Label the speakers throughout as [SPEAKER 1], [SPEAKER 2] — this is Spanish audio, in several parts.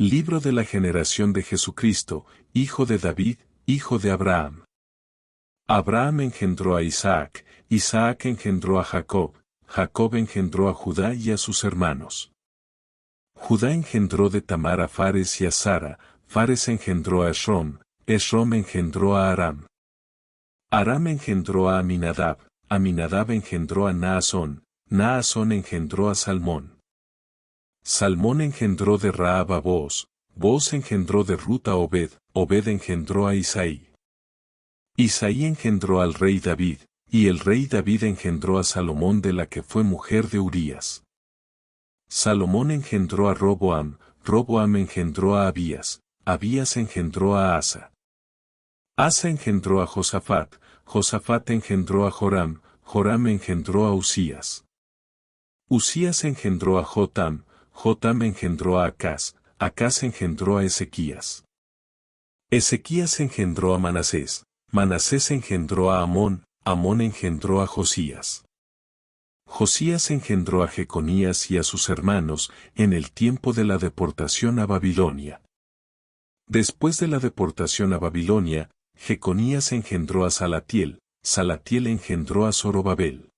[SPEAKER 1] Libro de la generación de Jesucristo, hijo de David, hijo de Abraham. Abraham engendró a Isaac, Isaac engendró a Jacob, Jacob engendró a Judá y a sus hermanos. Judá engendró de Tamar a Fares y a Zara, Fares engendró a Esrom, Esrom engendró a Aram. Aram engendró a Aminadab, Aminadab engendró a Naasón, Naasón engendró a Salmón. Salmón engendró de Raab a Booz, Booz engendró de Rut a Obed, Obed engendró a Isaí. Isaí engendró al rey David, y el rey David engendró a Salomón de la que fue mujer de Urías. Salomón engendró a Roboam, Roboam engendró a Abías, Abías engendró a Asa. Asa engendró a Josafat, Josafat engendró a Joram, Joram engendró a Usías. Usías engendró a Jotam, Jotam engendró a Acaz, Acaz engendró a Ezequías. Ezequías engendró a Manasés, Manasés engendró a Amón, Amón engendró a Josías. Josías engendró a Jeconías y a sus hermanos en el tiempo de la deportación a Babilonia. Después de la deportación a Babilonia, Jeconías engendró a Salatiel, Salatiel engendró a Zorobabel.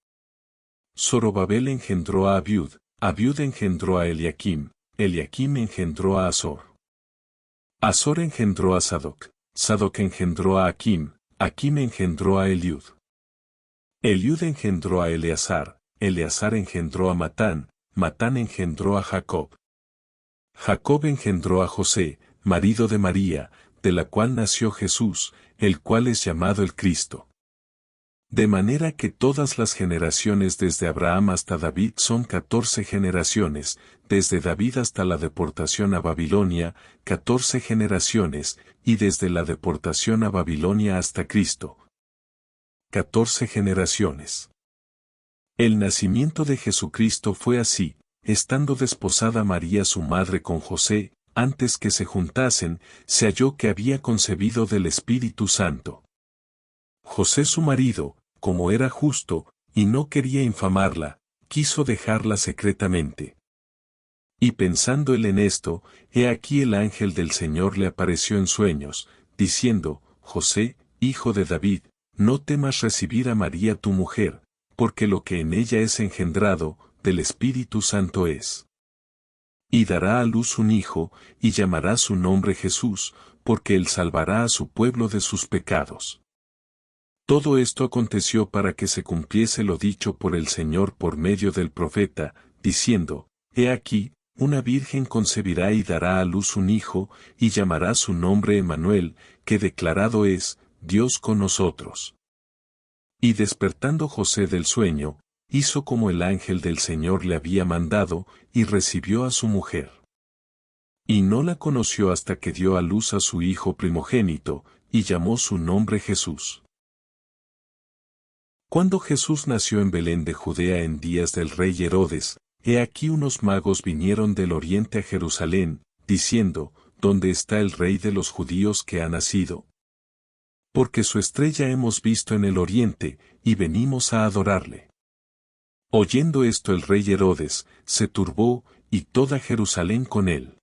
[SPEAKER 1] Zorobabel engendró a Abiud, Abiud engendró a Eliakim, Eliakim engendró a Azor. Azor engendró a Sadoc, Sadoc engendró a Akim, Akim engendró a Eliud. Eliud engendró a Eleazar, Eleazar engendró a Matán, Matán engendró a Jacob. Jacob engendró a José, marido de María, de la cual nació Jesús, el cual es llamado el Cristo. De manera que todas las generaciones desde Abraham hasta David son 14 generaciones, desde David hasta la deportación a Babilonia, 14 generaciones, y desde la deportación a Babilonia hasta Cristo, 14 generaciones. El nacimiento de Jesucristo fue así, estando desposada María su madre con José, antes que se juntasen, se halló que había concebido del Espíritu Santo. José su marido, como era justo, y no quería infamarla, quiso dejarla secretamente. Y pensando él en esto, he aquí el ángel del Señor le apareció en sueños, diciendo, José, hijo de David, no temas recibir a María tu mujer, porque lo que en ella es engendrado, del Espíritu Santo es. Y dará a luz un hijo, y llamará su nombre Jesús, porque él salvará a su pueblo de sus pecados. Todo esto aconteció para que se cumpliese lo dicho por el Señor por medio del profeta, diciendo, He aquí, una virgen concebirá y dará a luz un hijo, y llamará su nombre Emmanuel, que declarado es, Dios con nosotros. Y despertando José del sueño, hizo como el ángel del Señor le había mandado, y recibió a su mujer. Y no la conoció hasta que dio a luz a su hijo primogénito, y llamó su nombre Jesús. Cuando Jesús nació en Belén de Judea en días del rey Herodes, he aquí unos magos vinieron del oriente a Jerusalén, diciendo, ¿Dónde está el rey de los judíos que ha nacido? Porque su estrella hemos visto en el oriente, y venimos a adorarle. Oyendo esto el rey Herodes, se turbó, y toda Jerusalén con él.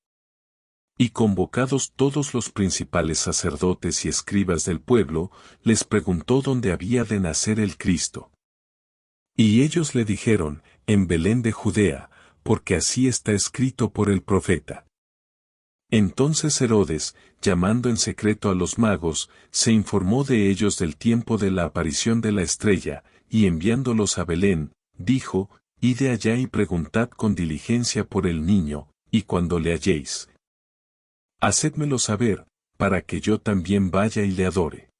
[SPEAKER 1] Y convocados todos los principales sacerdotes y escribas del pueblo, les preguntó dónde había de nacer el Cristo. Y ellos le dijeron, en Belén de Judea, porque así está escrito por el profeta. Entonces Herodes, llamando en secreto a los magos, se informó de ellos del tiempo de la aparición de la estrella, y enviándolos a Belén, dijo, Id allá y preguntad con diligencia por el niño, y cuando le halléis, hacédmelo saber, para que yo también vaya y le adore.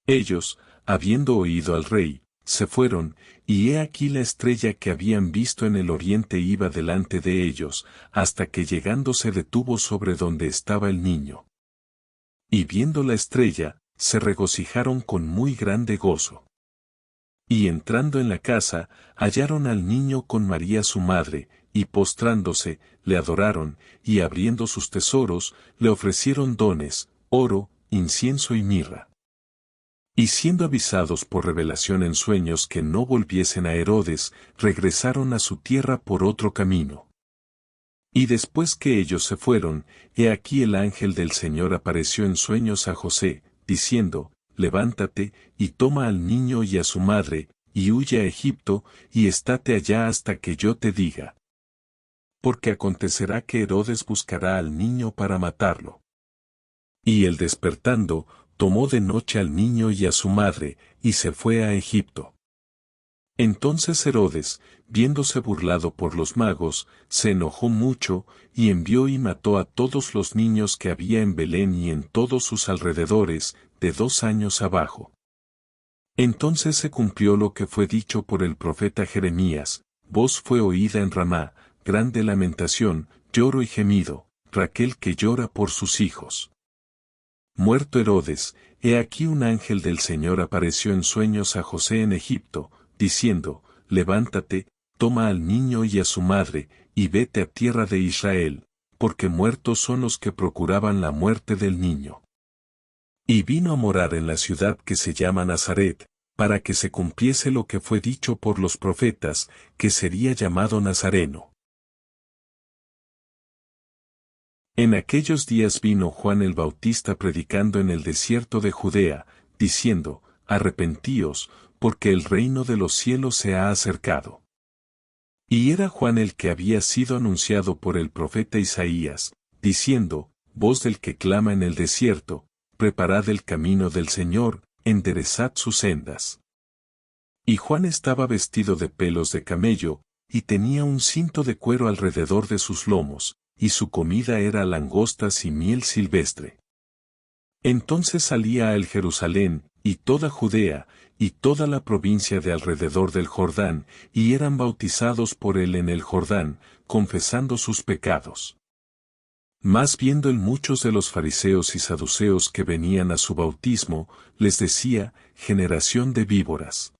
[SPEAKER 1] Ellos, habiendo oído al rey, se fueron, y he aquí la estrella que habían visto en el oriente iba delante de ellos, hasta que llegando se detuvo sobre donde estaba el niño. Y viendo la estrella, se regocijaron con muy grande gozo. Y entrando en la casa, hallaron al niño con María su madre, y postrándose, le adoraron, y abriendo sus tesoros, le ofrecieron dones, oro, incienso y mirra. Y siendo avisados por revelación en sueños que no volviesen a Herodes, regresaron a su tierra por otro camino. Y después que ellos se fueron, he aquí el ángel del Señor apareció en sueños a José, diciendo, levántate, y toma al niño y a su madre, y huye a Egipto, y estate allá hasta que yo te diga. Porque acontecerá que Herodes buscará al niño para matarlo. Y él despertando, tomó de noche al niño y a su madre, y se fue a Egipto. Entonces Herodes, viéndose burlado por los magos, se enojó mucho, y envió y mató a todos los niños que había en Belén y en todos sus alrededores, de 2 años abajo. Entonces se cumplió lo que fue dicho por el profeta Jeremías, voz fue oída en Ramá, grande lamentación, lloro y gemido, Raquel que llora por sus hijos. Muerto Herodes, he aquí un ángel del Señor apareció en sueños a José en Egipto, diciendo, levántate, toma al niño y a su madre, y vete a tierra de Israel, porque muertos son los que procuraban la muerte del niño. Y vino a morar en la ciudad que se llama Nazaret, para que se cumpliese lo que fue dicho por los profetas, que sería llamado Nazareno. En aquellos días vino Juan el Bautista predicando en el desierto de Judea, diciendo, arrepentíos, porque el reino de los cielos se ha acercado. Y era Juan el que había sido anunciado por el profeta Isaías, diciendo, voz del que clama en el desierto, preparad el camino del Señor, enderezad sus sendas. Y Juan estaba vestido de pelos de camello, y tenía un cinto de cuero alrededor de sus lomos, y su comida era langostas y miel silvestre. Entonces salía a él Jerusalén, y toda Judea, y toda la provincia de alrededor del Jordán, y eran bautizados por él en el Jordán, confesando sus pecados. Mas viendo él muchos de los fariseos y saduceos que venían a su bautismo, les decía, generación de víboras.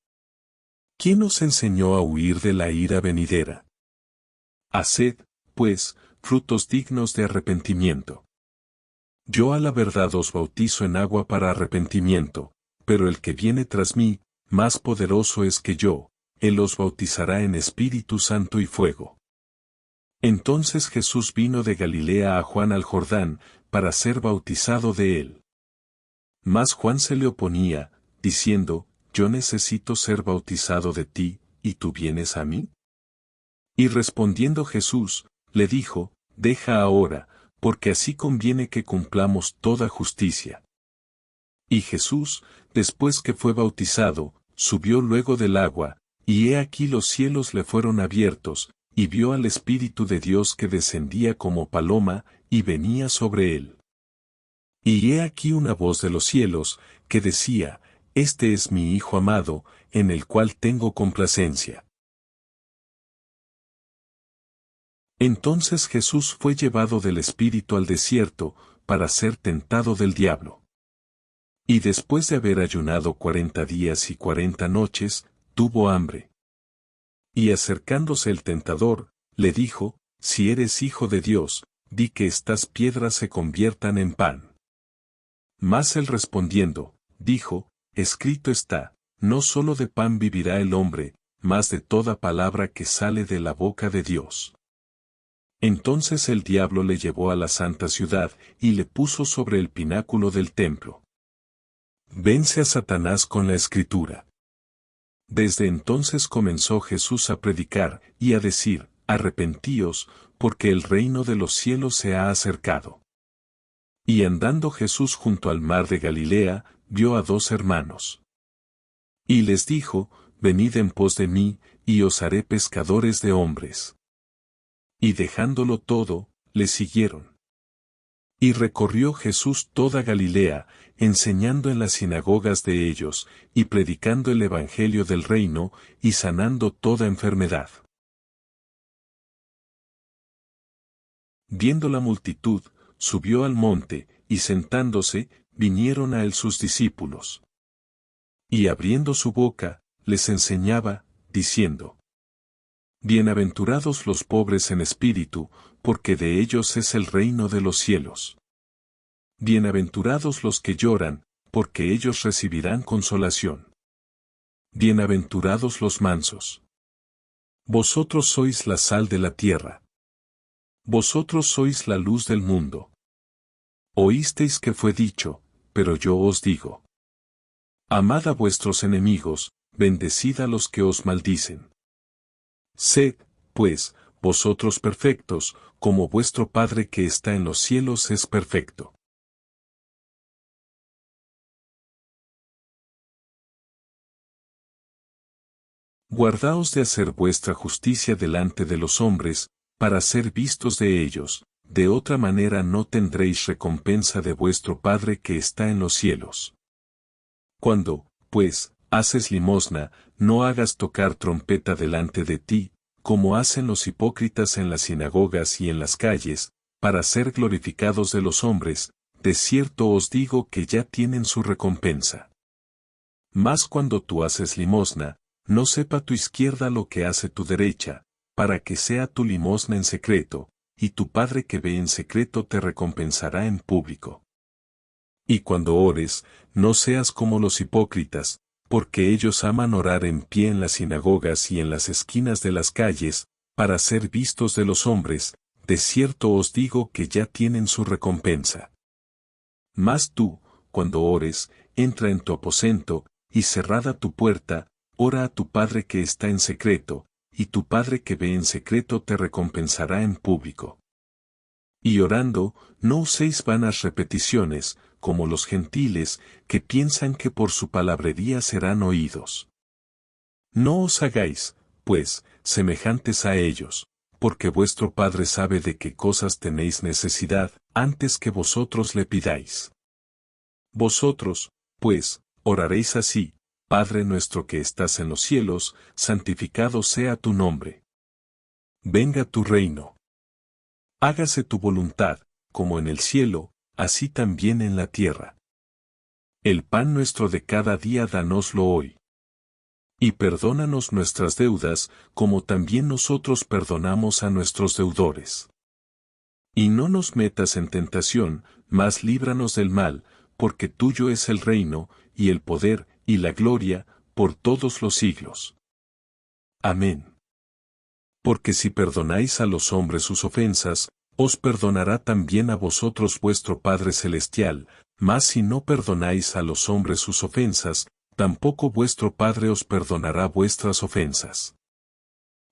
[SPEAKER 1] ¿Quién os enseñó a huir de la ira venidera? Haced, pues, frutos dignos de arrepentimiento. Yo a la verdad os bautizo en agua para arrepentimiento, pero el que viene tras mí, más poderoso es que yo, él os bautizará en Espíritu Santo y fuego. Entonces Jesús vino de Galilea a Juan al Jordán, para ser bautizado de él. Mas Juan se le oponía, diciendo, yo necesito ser bautizado de ti, ¿y tú vienes a mí? Y respondiendo Jesús, le dijo, deja ahora, porque así conviene que cumplamos toda justicia. Y Jesús, después que fue bautizado, subió luego del agua, y he aquí los cielos le fueron abiertos, y vio al Espíritu de Dios que descendía como paloma, y venía sobre él. Y he aquí una voz de los cielos, que decía, Este es mi Hijo amado, en el cual tengo complacencia. Entonces Jesús fue llevado del Espíritu al desierto, para ser tentado del diablo. Y después de haber ayunado 40 días y 40 noches, tuvo hambre. Y acercándose el tentador, le dijo, si eres hijo de Dios, di que estas piedras se conviertan en pan. Mas él respondiendo, dijo, escrito está, no solo de pan vivirá el hombre, mas de toda palabra que sale de la boca de Dios. Entonces el diablo le llevó a la santa ciudad, y le puso sobre el pináculo del templo. Vence a Satanás con la escritura. Desde entonces comenzó Jesús a predicar, y a decir, arrepentíos, porque el reino de los cielos se ha acercado. Y andando Jesús junto al mar de Galilea, vio a 2 hermanos. Y les dijo, venid en pos de mí, y os haré pescadores de hombres. Y dejándolo todo, le siguieron. Y recorrió Jesús toda Galilea, enseñando en las sinagogas de ellos, y predicando el evangelio del reino, y sanando toda enfermedad. Viendo la multitud, subió al monte, y sentándose, vinieron a él sus discípulos. Y abriendo su boca, les enseñaba, diciendo, bienaventurados los pobres en espíritu, porque de ellos es el reino de los cielos. Bienaventurados los que lloran, porque ellos recibirán consolación. Bienaventurados los mansos. Vosotros sois la sal de la tierra. Vosotros sois la luz del mundo. Oísteis que fue dicho, pero yo os digo. Amad a vuestros enemigos, bendecid a los que os maldicen. Sed, pues, vosotros perfectos, como vuestro Padre que está en los cielos es perfecto. Guardaos de hacer vuestra justicia delante de los hombres, para ser vistos de ellos, de otra manera no tendréis recompensa de vuestro Padre que está en los cielos. Cuando, pues, haces limosna, no hagas tocar trompeta delante de ti, como hacen los hipócritas en las sinagogas y en las calles, para ser glorificados de los hombres, de cierto os digo que ya tienen su recompensa. Mas cuando tú haces limosna, no sepa tu izquierda lo que hace tu derecha, para que sea tu limosna en secreto, y tu Padre que ve en secreto te recompensará en público. Y cuando ores, no seas como los hipócritas, porque ellos aman orar en pie en las sinagogas y en las esquinas de las calles, para ser vistos de los hombres, de cierto os digo que ya tienen su recompensa. Mas tú, cuando ores, entra en tu aposento, y cerrada tu puerta, ora a tu Padre que está en secreto, y tu Padre que ve en secreto te recompensará en público. Y orando, no uséis vanas repeticiones, como los gentiles, que piensan que por su palabrería serán oídos. No os hagáis, pues, semejantes a ellos, porque vuestro Padre sabe de qué cosas tenéis necesidad, antes que vosotros le pidáis. Vosotros, pues, oraréis así: Padre nuestro que estás en los cielos, santificado sea tu nombre. Venga tu reino. Hágase tu voluntad, como en el cielo, así también en la tierra. El pan nuestro de cada día danoslo hoy. Y perdónanos nuestras deudas, como también nosotros perdonamos a nuestros deudores. Y no nos metas en tentación, mas líbranos del mal, porque tuyo es el reino, y el poder, y la gloria, por todos los siglos. Amén. Porque si perdonáis a los hombres sus ofensas, os perdonará también a vosotros vuestro Padre Celestial, mas si no perdonáis a los hombres sus ofensas, tampoco vuestro Padre os perdonará vuestras ofensas.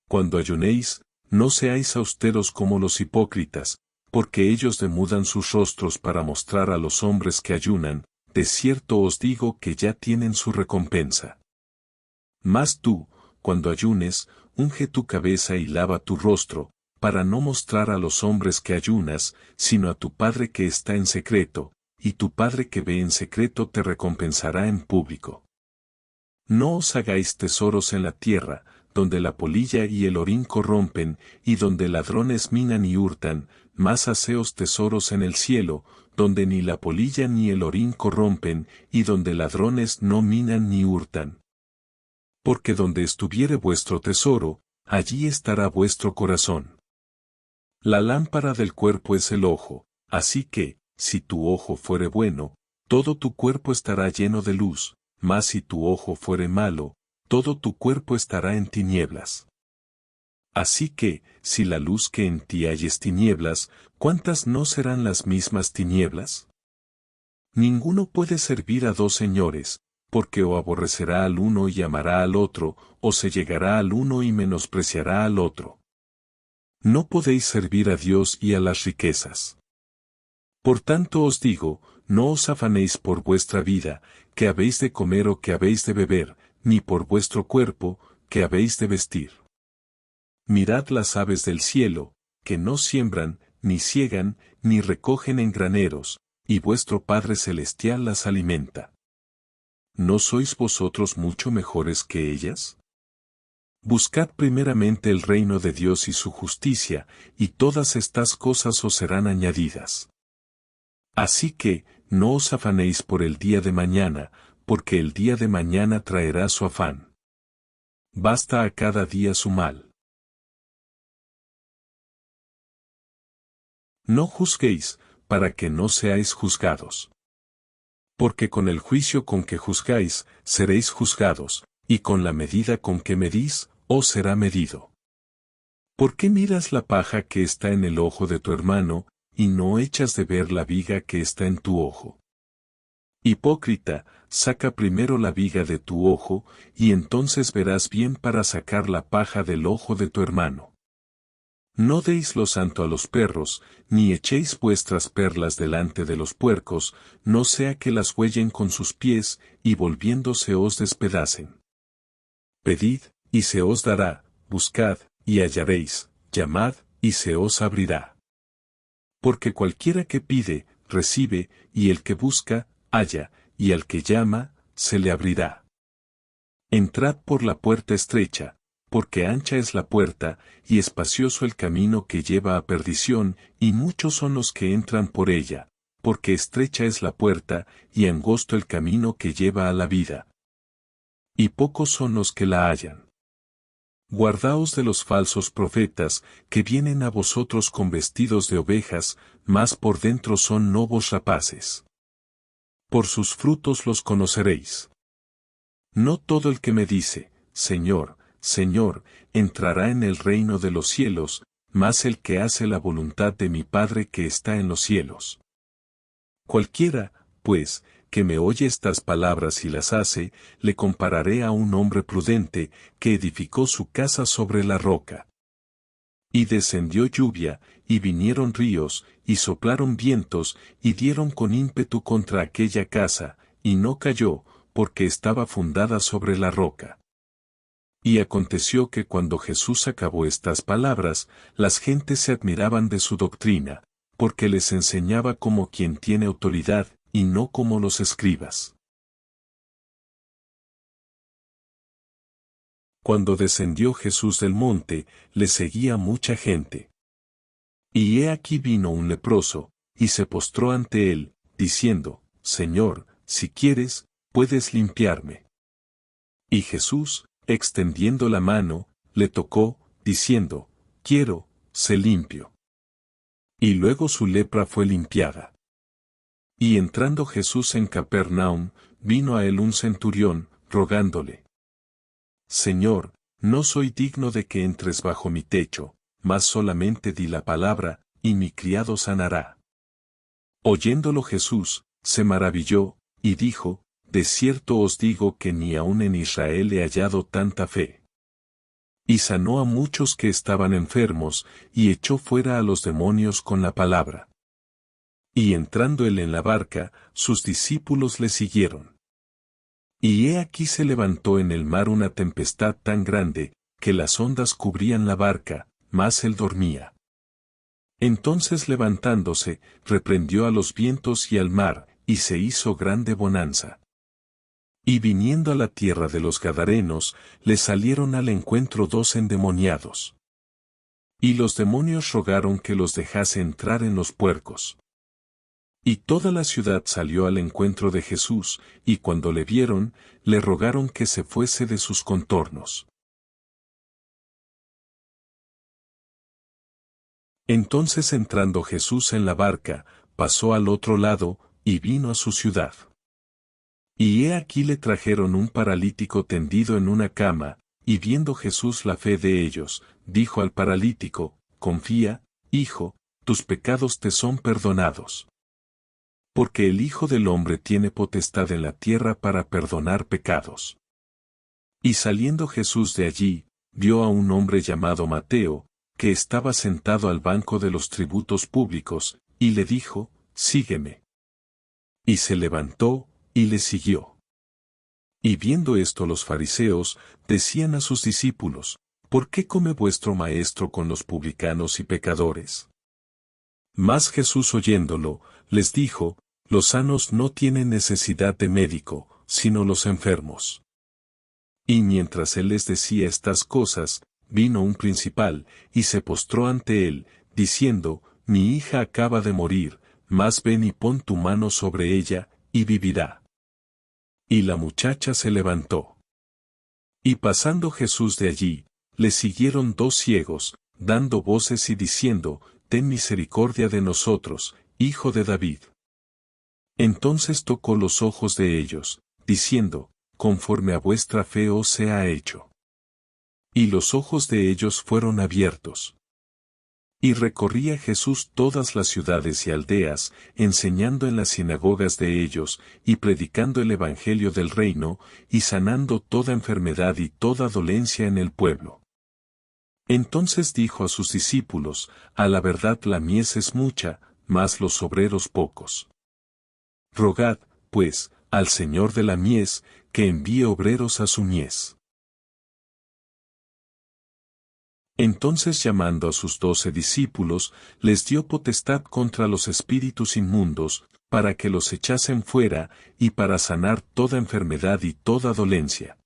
[SPEAKER 1] Cuando ayunéis, no seáis austeros como los hipócritas, porque ellos demudan sus rostros para mostrar a los hombres que ayunan, de cierto os digo que ya tienen su recompensa. Mas tú, cuando ayunes, unge tu cabeza y lava tu rostro, para no mostrar a los hombres que ayunas, sino a tu Padre que está en secreto, y tu Padre que ve en secreto te recompensará en público. No os hagáis tesoros en la tierra, donde la polilla y el orín corrompen, y donde ladrones minan y hurtan, mas haceos tesoros en el cielo, donde ni la polilla ni el orín corrompen, y donde ladrones no minan ni hurtan. Porque donde estuviere vuestro tesoro, allí estará vuestro corazón. La lámpara del cuerpo es el ojo, así que, si tu ojo fuere bueno, todo tu cuerpo estará lleno de luz, mas si tu ojo fuere malo, todo tu cuerpo estará en tinieblas. Así que, si la luz que en ti hay es tinieblas, ¿cuántas no serán las mismas tinieblas? Ninguno puede servir a dos señores, porque o aborrecerá al uno y amará al otro, o se llegará al uno y menospreciará al otro. No podéis servir a Dios y a las riquezas. Por tanto os digo, no os afanéis por vuestra vida, que habéis de comer o que habéis de beber, ni por vuestro cuerpo, que habéis de vestir. Mirad las aves del cielo, que no siembran, ni siegan, ni recogen en graneros, y vuestro Padre Celestial las alimenta. ¿No sois vosotros mucho mejores que ellas? Buscad primeramente el reino de Dios y su justicia, y todas estas cosas os serán añadidas. Así que, no os afanéis por el día de mañana, porque el día de mañana traerá su afán. Basta a cada día su mal. No juzguéis, para que no seáis juzgados. Porque con el juicio con que juzgáis, seréis juzgados, y con la medida con que medís, os será medido. ¿Por qué miras la paja que está en el ojo de tu hermano, y no echas de ver la viga que está en tu ojo? Hipócrita, saca primero la viga de tu ojo, y entonces verás bien para sacar la paja del ojo de tu hermano. No deis lo santo a los perros, ni echéis vuestras perlas delante de los puercos, no sea que las huellen con sus pies, y volviéndose os despedacen. Pedid, y se os dará, buscad, y hallaréis, llamad, y se os abrirá. Porque cualquiera que pide, recibe, y el que busca, halla, y al que llama, se le abrirá. Entrad por la puerta estrecha, porque ancha es la puerta, y espacioso el camino que lleva a perdición, y muchos son los que entran por ella, porque estrecha es la puerta, y angosto el camino que lleva a la vida. Y pocos son los que la hallan. Guardaos de los falsos profetas, que vienen a vosotros con vestidos de ovejas, mas por dentro son lobos rapaces. Por sus frutos los conoceréis. No todo el que me dice, Señor, Señor, entrará en el reino de los cielos, mas el que hace la voluntad de mi Padre que está en los cielos. Cualquiera, pues, que me oye estas palabras y las hace, le compararé a un hombre prudente, que edificó su casa sobre la roca. Y descendió lluvia, y vinieron ríos, y soplaron vientos, y dieron con ímpetu contra aquella casa, y no cayó, porque estaba fundada sobre la roca. Y aconteció que cuando Jesús acabó estas palabras, las gentes se admiraban de su doctrina, porque les enseñaba como quien tiene autoridad, y no como los escribas. Cuando descendió Jesús del monte, le seguía mucha gente. Y he aquí vino un leproso, y se postró ante él, diciendo, Señor, si quieres, puedes limpiarme. Y Jesús, extendiendo la mano, le tocó, diciendo, quiero, sé limpio. Y luego su lepra fue limpiada. Y entrando Jesús en Capernaum, vino a él un centurión, rogándole, Señor, no soy digno de que entres bajo mi techo, mas solamente di la palabra, y mi criado sanará. Oyéndolo Jesús, se maravilló, y dijo, de cierto os digo que ni aun en Israel he hallado tanta fe. Y sanó a muchos que estaban enfermos, y echó fuera a los demonios con la palabra. Y entrando él en la barca, sus discípulos le siguieron. Y he aquí se levantó en el mar una tempestad tan grande, que las ondas cubrían la barca, mas él dormía. Entonces levantándose, reprendió a los vientos y al mar, y se hizo grande bonanza. Y viniendo a la tierra de los Gadarenos, le salieron al encuentro 2 endemoniados. Y los demonios rogaron que los dejase entrar en los puercos. Y toda la ciudad salió al encuentro de Jesús, y cuando le vieron, le rogaron que se fuese de sus contornos. Entonces entrando Jesús en la barca, pasó al otro lado, y vino a su ciudad. Y he aquí le trajeron un paralítico tendido en una cama, y viendo Jesús la fe de ellos, dijo al paralítico, confía, hijo, tus pecados te son perdonados. Porque el Hijo del Hombre tiene potestad en la tierra para perdonar pecados. Y saliendo Jesús de allí, vio a un hombre llamado Mateo, que estaba sentado al banco de los tributos públicos, y le dijo, sígueme. Y se levantó, y le siguió. Y viendo esto los fariseos, decían a sus discípulos, ¿por qué come vuestro maestro con los publicanos y pecadores? Mas Jesús oyéndolo, les dijo, los sanos no tienen necesidad de médico, sino los enfermos. Y mientras él les decía estas cosas, vino un principal, y se postró ante él, diciendo, mi hija acaba de morir, mas ven y pon tu mano sobre ella, y vivirá. Y la muchacha se levantó. Y pasando Jesús de allí, le siguieron 2 ciegos, dando voces y diciendo, ten misericordia de nosotros, hijo de David. Entonces tocó los ojos de ellos, diciendo, conforme a vuestra fe os sea hecho. Y los ojos de ellos fueron abiertos. Y recorría Jesús todas las ciudades y aldeas, enseñando en las sinagogas de ellos, y predicando el evangelio del reino, y sanando toda enfermedad y toda dolencia en el pueblo. Entonces dijo a sus discípulos: a la verdad la mies es mucha, mas los obreros pocos. Rogad, pues, al Señor de la mies, que envíe obreros a su mies. Entonces llamando a sus 12 discípulos, les dio potestad contra los espíritus inmundos, para que los echasen fuera, y para sanar toda enfermedad y toda dolencia.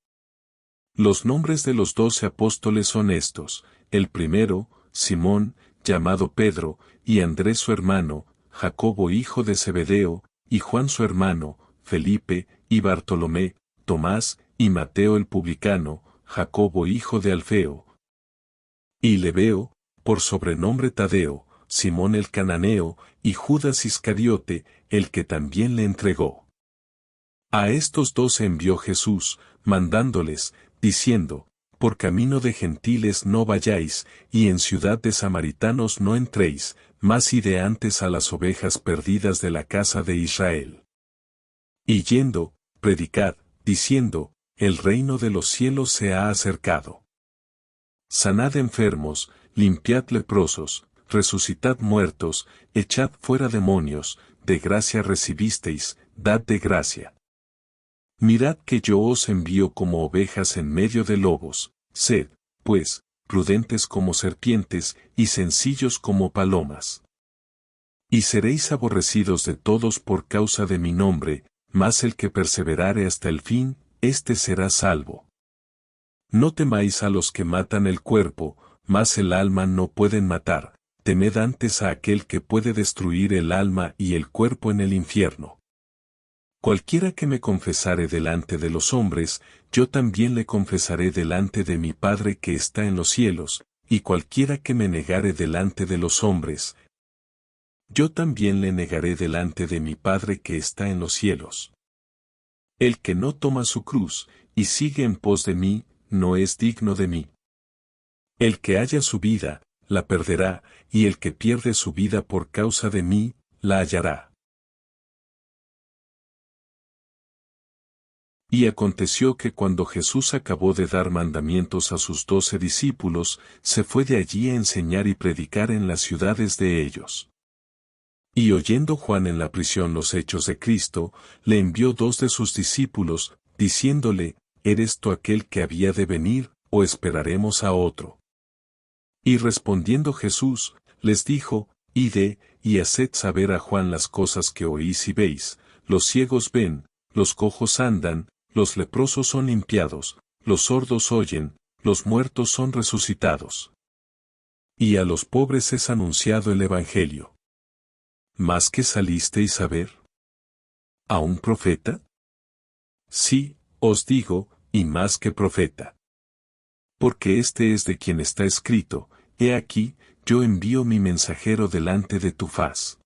[SPEAKER 1] Los nombres de los 12 apóstoles son estos: el primero, Simón, llamado Pedro, y Andrés su hermano, Jacobo hijo de Zebedeo, y Juan su hermano, Felipe, y Bartolomé, Tomás, y Mateo el publicano, Jacobo hijo de Alfeo, y Lebeo, por sobrenombre Tadeo, Simón el cananeo, y Judas Iscariote, el que también le entregó. A estos 12 envió Jesús, mandándoles, diciendo: por camino de gentiles no vayáis, y en ciudad de samaritanos no entréis, mas id antes a las ovejas perdidas de la casa de Israel. Y yendo, predicad, diciendo: el reino de los cielos se ha acercado. Sanad enfermos, limpiad leprosos, resucitad muertos, echad fuera demonios, de gracia recibisteis, dad de gracia. Mirad que yo os envío como ovejas en medio de lobos. Sed, pues, prudentes como serpientes, y sencillos como palomas. Y seréis aborrecidos de todos por causa de mi nombre, mas el que perseverare hasta el fin, éste será salvo. No temáis a los que matan el cuerpo, mas el alma no pueden matar, temed antes a aquel que puede destruir el alma y el cuerpo en el infierno. Cualquiera que me confesare delante de los hombres, yo también le confesaré delante de mi Padre que está en los cielos, y cualquiera que me negare delante de los hombres, yo también le negaré delante de mi Padre que está en los cielos. El que no toma su cruz, y sigue en pos de mí, no es digno de mí. El que haya su vida, la perderá, y el que pierde su vida por causa de mí, la hallará. Y aconteció que cuando Jesús acabó de dar mandamientos a sus 12 discípulos, se fue de allí a enseñar y predicar en las ciudades de ellos. Y oyendo Juan en la prisión los hechos de Cristo, le envió 2 de sus discípulos, diciéndole: ¿eres tú aquel que había de venir, o esperaremos a otro? Y respondiendo Jesús, les dijo: id, y haced saber a Juan las cosas que oís y veis: los ciegos ven, los cojos andan, los leprosos son limpiados, los sordos oyen, los muertos son resucitados. Y a los pobres es anunciado el Evangelio. ¿Más que salisteis a ver? ¿A un profeta? Sí, os digo, y más que profeta. Porque este es de quien está escrito: he aquí, yo envío mi mensajero delante de tu faz.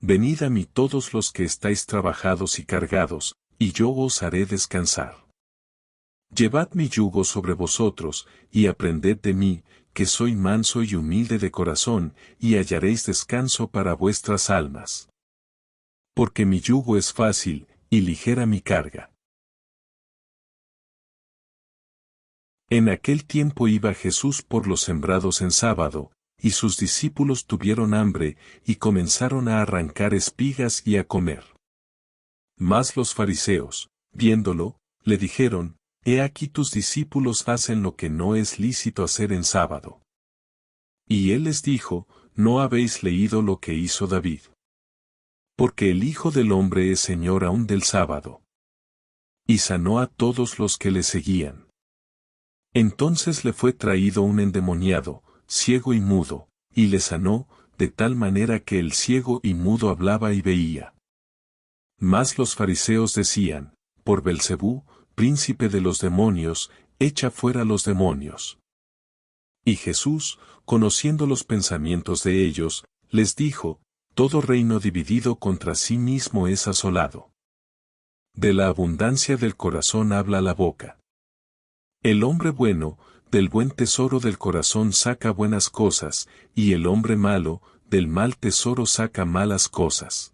[SPEAKER 1] Venid a mí todos los que estáis trabajados y cargados, y yo os haré descansar. Llevad mi yugo sobre vosotros, y aprended de mí, que soy manso y humilde de corazón, y hallaréis descanso para vuestras almas. Porque mi yugo es fácil, y ligera mi carga. En aquel tiempo iba Jesús por los sembrados en sábado, y sus discípulos tuvieron hambre, y comenzaron a arrancar espigas y a comer. Mas los fariseos, viéndolo, le dijeron: he aquí tus discípulos hacen lo que no es lícito hacer en sábado. Y él les dijo: ¿no habéis leído lo que hizo David? Porque el Hijo del Hombre es Señor aún del sábado. Y sanó a todos los que le seguían. Entonces le fue traído un endemoniado, ciego y mudo, y le sanó, de tal manera que el ciego y mudo hablaba y veía. Mas los fariseos decían: por Belcebú, príncipe de los demonios, echa fuera los demonios. Y Jesús, conociendo los pensamientos de ellos, les dijo: todo reino dividido contra sí mismo es asolado. De la abundancia del corazón habla la boca. El hombre bueno, Del buen tesoro del corazón saca buenas cosas, y el hombre malo, del mal tesoro saca malas cosas.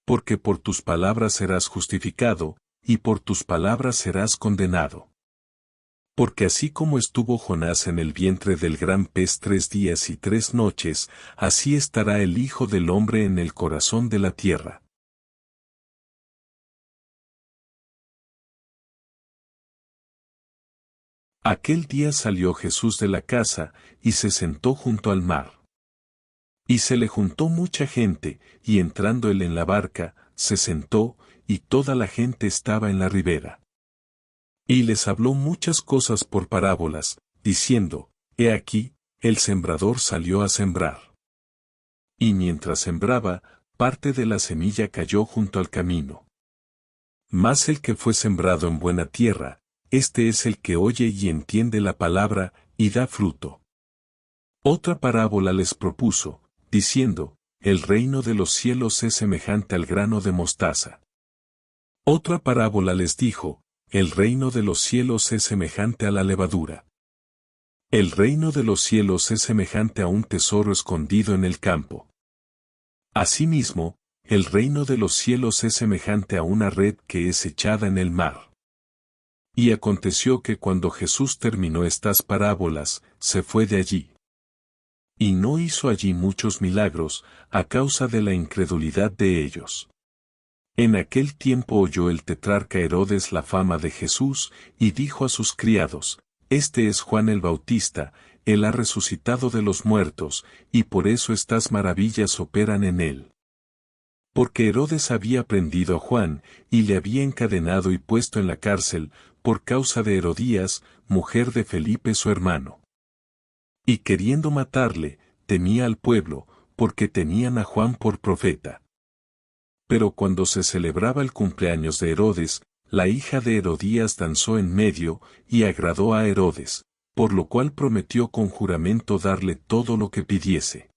[SPEAKER 1] Porque por tus palabras serás justificado, y por tus palabras serás condenado. Porque así como estuvo Jonás en el vientre del gran pez 3 días y 3 noches, así estará el Hijo del Hombre en el corazón de la tierra. Aquel día salió Jesús de la casa, y se sentó junto al mar. Y se le juntó mucha gente, y entrando él en la barca, se sentó, y toda la gente estaba en la ribera. Y les habló muchas cosas por parábolas, diciendo, He aquí, el sembrador salió a sembrar. Y mientras sembraba, parte de la semilla cayó junto al camino. Mas el que fue sembrado en buena tierra, este es el que oye y entiende la palabra, y da fruto. Otra parábola les propuso, diciendo, El reino de los cielos es semejante al grano de mostaza. Otra parábola les dijo, El reino de los cielos es semejante a la levadura. El reino de los cielos es semejante a un tesoro escondido en el campo. Asimismo, el reino de los cielos es semejante a una red que es echada en el mar. Y aconteció que cuando Jesús terminó estas parábolas, se fue de allí. Y no hizo allí muchos milagros, a causa de la incredulidad de ellos. En aquel tiempo oyó el tetrarca Herodes la fama de Jesús, y dijo a sus criados, Este es Juan el Bautista, él ha resucitado de los muertos, y por eso estas maravillas operan en él. Porque Herodes había prendido a Juan, y le había encadenado y puesto en la cárcel, por causa de Herodías, mujer de Felipe su hermano. Y queriendo matarle, temía al pueblo, porque tenían a Juan por profeta. Pero cuando se celebraba el cumpleaños de Herodes, la hija de Herodías danzó en medio, y agradó a Herodes, por lo cual prometió con juramento darle todo lo que pidiese.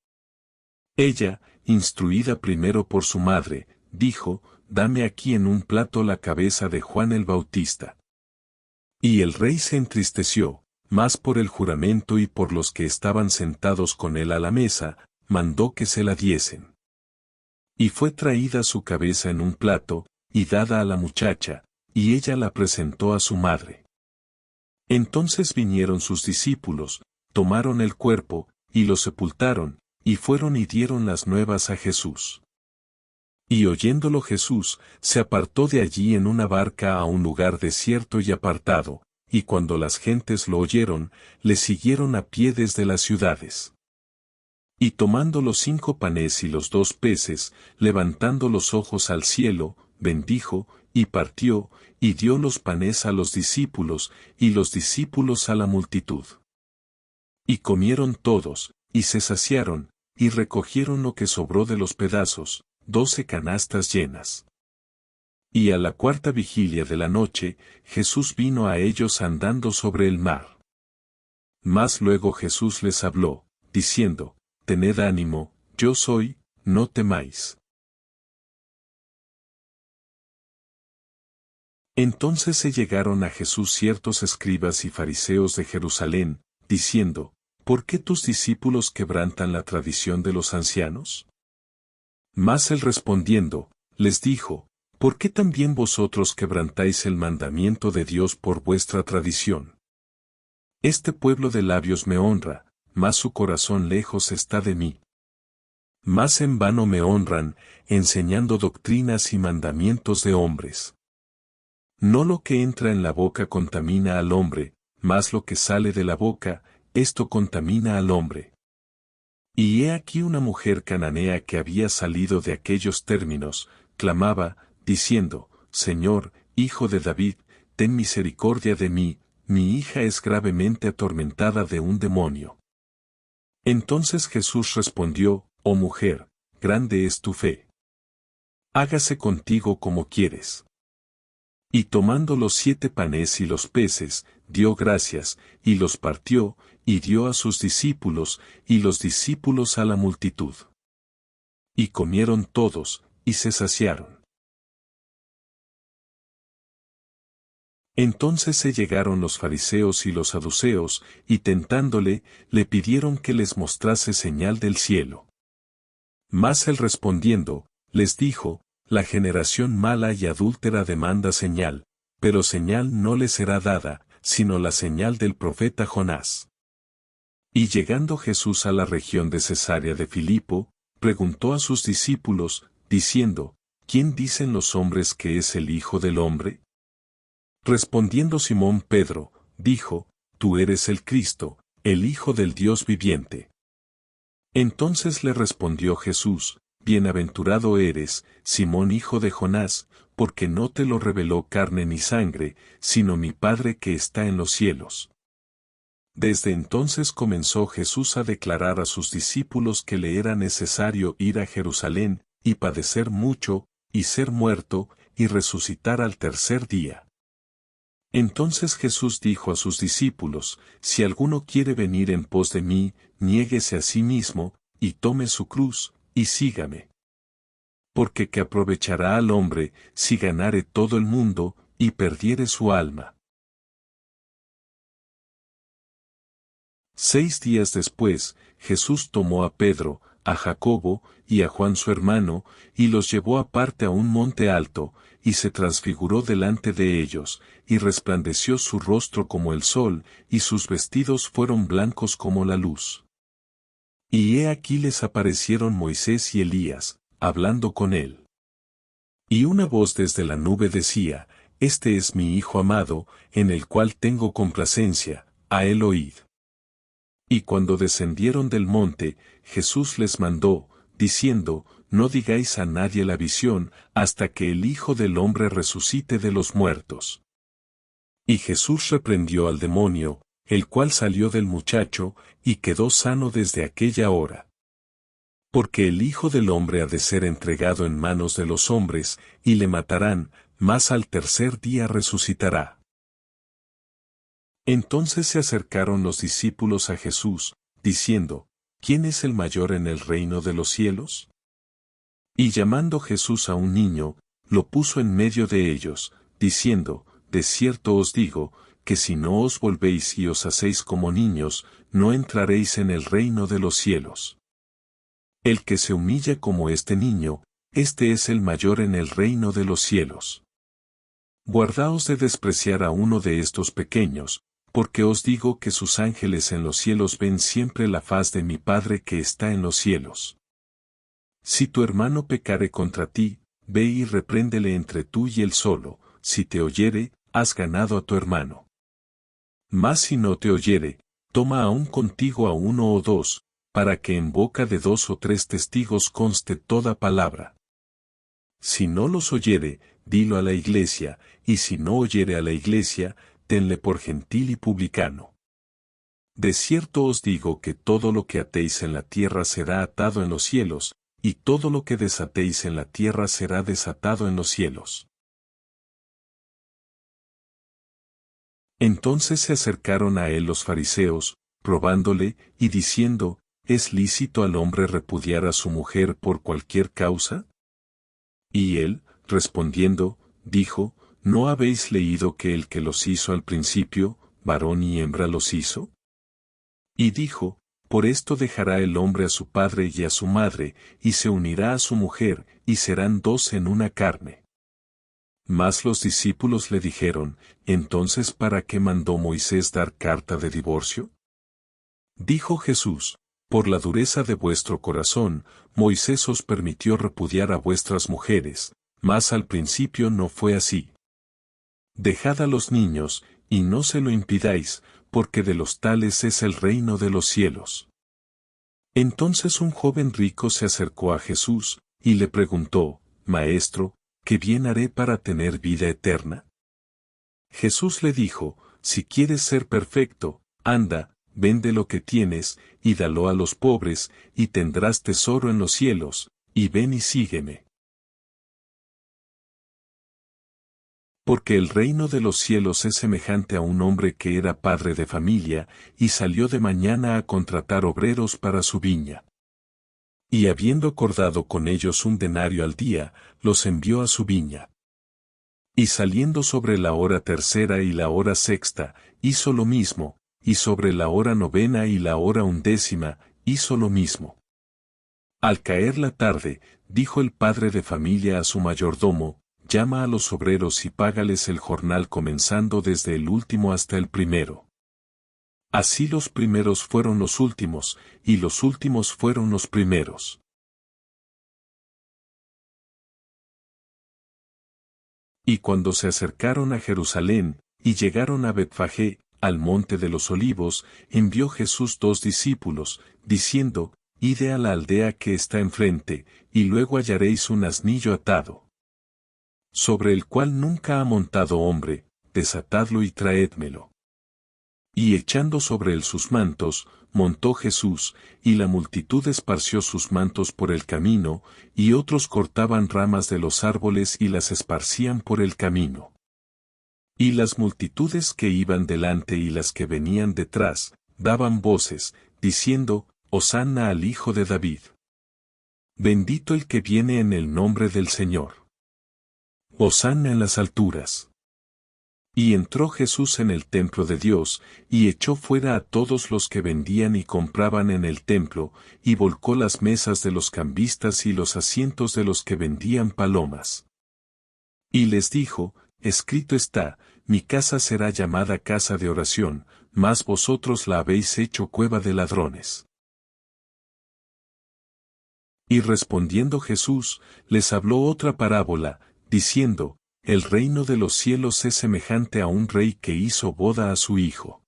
[SPEAKER 1] Ella, instruida primero por su madre, dijo, Dame aquí en un plato la cabeza de Juan el Bautista. Y el rey se entristeció, mas por el juramento y por los que estaban sentados con él a la mesa, mandó que se la diesen. Y fue traída su cabeza en un plato, y dada a la muchacha, y ella la presentó a su madre. Entonces vinieron sus discípulos, tomaron el cuerpo, y lo sepultaron, y fueron y dieron las nuevas a Jesús. Y oyéndolo Jesús, se apartó de allí en una barca a un lugar desierto y apartado, y cuando las gentes lo oyeron, le siguieron a pie desde las ciudades. Y tomando los 5 panes y los 2 peces, levantando los ojos al cielo, bendijo, y partió, y dio los panes a los discípulos, y los discípulos a la multitud. Y comieron todos, y se saciaron, y recogieron lo que sobró de los pedazos, 12 canastas llenas. Y a la 4ª vigilia de la noche, Jesús vino a ellos andando sobre el mar. Mas luego Jesús les habló, diciendo, Tened ánimo, yo soy, no temáis. Entonces se llegaron a Jesús ciertos escribas y fariseos de Jerusalén, diciendo, ¿Por qué tus discípulos quebrantan la tradición de los ancianos? Mas él respondiendo, les dijo, ¿por qué también vosotros quebrantáis el mandamiento de Dios por vuestra tradición? Este pueblo de labios me honra, mas su corazón lejos está de mí. Mas en vano me honran, enseñando doctrinas y mandamientos de hombres. No lo que entra en la boca contamina al hombre, mas lo que sale de la boca, esto contamina al hombre. Y he aquí una mujer cananea que había salido de aquellos términos, clamaba, diciendo, Señor, Hijo de David, ten misericordia de mí, mi hija es gravemente atormentada de un demonio. Entonces Jesús respondió, Oh mujer, grande es tu fe. Hágase contigo como quieres. Y tomando los 7 panes y los peces, dio gracias, y los partió, y dio a sus discípulos, y los discípulos a la multitud. Y comieron todos, y se saciaron. Entonces se llegaron los fariseos y los saduceos, y tentándole, le pidieron que les mostrase señal del cielo. Mas él respondiendo, les dijo, la generación mala y adúltera demanda señal, pero señal no le será dada, sino la señal del profeta Jonás. Y llegando Jesús a la región de Cesarea de Filipo, preguntó a sus discípulos, diciendo, ¿quién dicen los hombres que es el Hijo del Hombre? Respondiendo Simón Pedro, dijo, tú eres el Cristo, el Hijo del Dios viviente. Entonces le respondió Jesús, bienaventurado eres, Simón hijo de Jonás, porque no te lo reveló carne ni sangre, sino mi Padre que está en los cielos. Desde entonces comenzó Jesús a declarar a sus discípulos que le era necesario ir a Jerusalén, y padecer mucho, y ser muerto, y resucitar al tercer día. Entonces Jesús dijo a sus discípulos, si alguno quiere venir en pos de mí, niéguese a sí mismo, y tome su cruz, y sígame. Porque ¿qué aprovechará al hombre, si ganare todo el mundo, y perdiere su alma? 6 días después, Jesús tomó a Pedro, a Jacobo, y a Juan su hermano, y los llevó aparte a un monte alto, y se transfiguró delante de ellos, y resplandeció su rostro como el sol, y sus vestidos fueron blancos como la luz. Y he aquí les aparecieron Moisés y Elías, hablando con él. Y una voz desde la nube decía, Este es mi Hijo amado, en el cual tengo complacencia, a él oíd. Y cuando descendieron del monte, Jesús les mandó, diciendo, no digáis a nadie la visión, hasta que el Hijo del Hombre resucite de los muertos. Y Jesús reprendió al demonio, el cual salió del muchacho, y quedó sano desde aquella hora. Porque el Hijo del Hombre ha de ser entregado en manos de los hombres, y le matarán, mas al tercer día resucitará. Entonces se acercaron los discípulos a Jesús, diciendo, ¿quién es el mayor en el reino de los cielos? Y llamando Jesús a un niño, lo puso en medio de ellos, diciendo, de cierto os digo, que si no os volvéis y os hacéis como niños, no entraréis en el reino de los cielos. El que se humilla como este niño, este es el mayor en el reino de los cielos. Guardaos de despreciar a uno de estos pequeños, porque os digo que sus ángeles en los cielos ven siempre la faz de mi Padre que está en los cielos. Si tu hermano pecare contra ti, ve y repréndele entre tú y él solo, si te oyere, has ganado a tu hermano. Mas si no te oyere, toma aún contigo a uno o dos, para que en boca de 2 o 3 testigos conste toda palabra. Si no los oyere, dilo a la iglesia, y si no oyere a la iglesia, tenle por gentil y publicano. De cierto os digo que todo lo que atéis en la tierra será atado en los cielos, y todo lo que desatéis en la tierra será desatado en los cielos. Entonces se acercaron a él los fariseos, probándole, y diciendo, ¿es lícito al hombre repudiar a su mujer por cualquier causa? Y él, respondiendo, dijo, ¿no habéis leído que el que los hizo al principio, varón y hembra los hizo? Y dijo, por esto dejará el hombre a su padre y a su madre, y se unirá a su mujer, y serán 2 en una carne. Mas los discípulos le dijeron, ¿entonces para qué mandó Moisés dar carta de divorcio? Dijo Jesús, por la dureza de vuestro corazón, Moisés os permitió repudiar a vuestras mujeres, mas al principio no fue así. Dejad a los niños, y no se lo impidáis, porque de los tales es el reino de los cielos. Entonces un joven rico se acercó a Jesús, y le preguntó, Maestro, ¿qué bien haré para tener vida eterna? Jesús le dijo, si quieres ser perfecto, anda, vende lo que tienes, y dalo a los pobres, y tendrás tesoro en los cielos, y ven y sígueme. Porque el reino de los cielos es semejante a un hombre que era padre de familia, y salió de mañana a contratar obreros para su viña. Y habiendo acordado con ellos un denario al día, los envió a su viña. Y saliendo sobre la hora tercera y la hora sexta, hizo lo mismo, y sobre la hora novena y la hora undécima, hizo lo mismo. Al caer la tarde, dijo el padre de familia a su mayordomo, llama a los obreros y págales el jornal comenzando desde el último hasta el primero. Así los primeros fueron los últimos, y los últimos fueron los primeros. Y cuando se acercaron a Jerusalén, y llegaron a Betfagé, al monte de los olivos, envió Jesús 2 discípulos, diciendo, Ide a la aldea que está enfrente, y luego hallaréis un asnillo atado, sobre el cual nunca ha montado hombre, desatadlo y traédmelo. Y echando sobre él sus mantos, montó Jesús, y la multitud esparció sus mantos por el camino, y otros cortaban ramas de los árboles y las esparcían por el camino. Y las multitudes que iban delante y las que venían detrás, daban voces, diciendo, Hosanna al Hijo de David. Bendito el que viene en el nombre del Señor. Hosanna en las alturas. Y entró Jesús en el templo de Dios, y echó fuera a todos los que vendían y compraban en el templo, y volcó las mesas de los cambistas y los asientos de los que vendían palomas. Y les dijo, escrito está, mi casa será llamada casa de oración, mas vosotros la habéis hecho cueva de ladrones. Y respondiendo Jesús, les habló otra parábola, diciendo, el reino de los cielos es semejante a un rey que hizo boda a su hijo.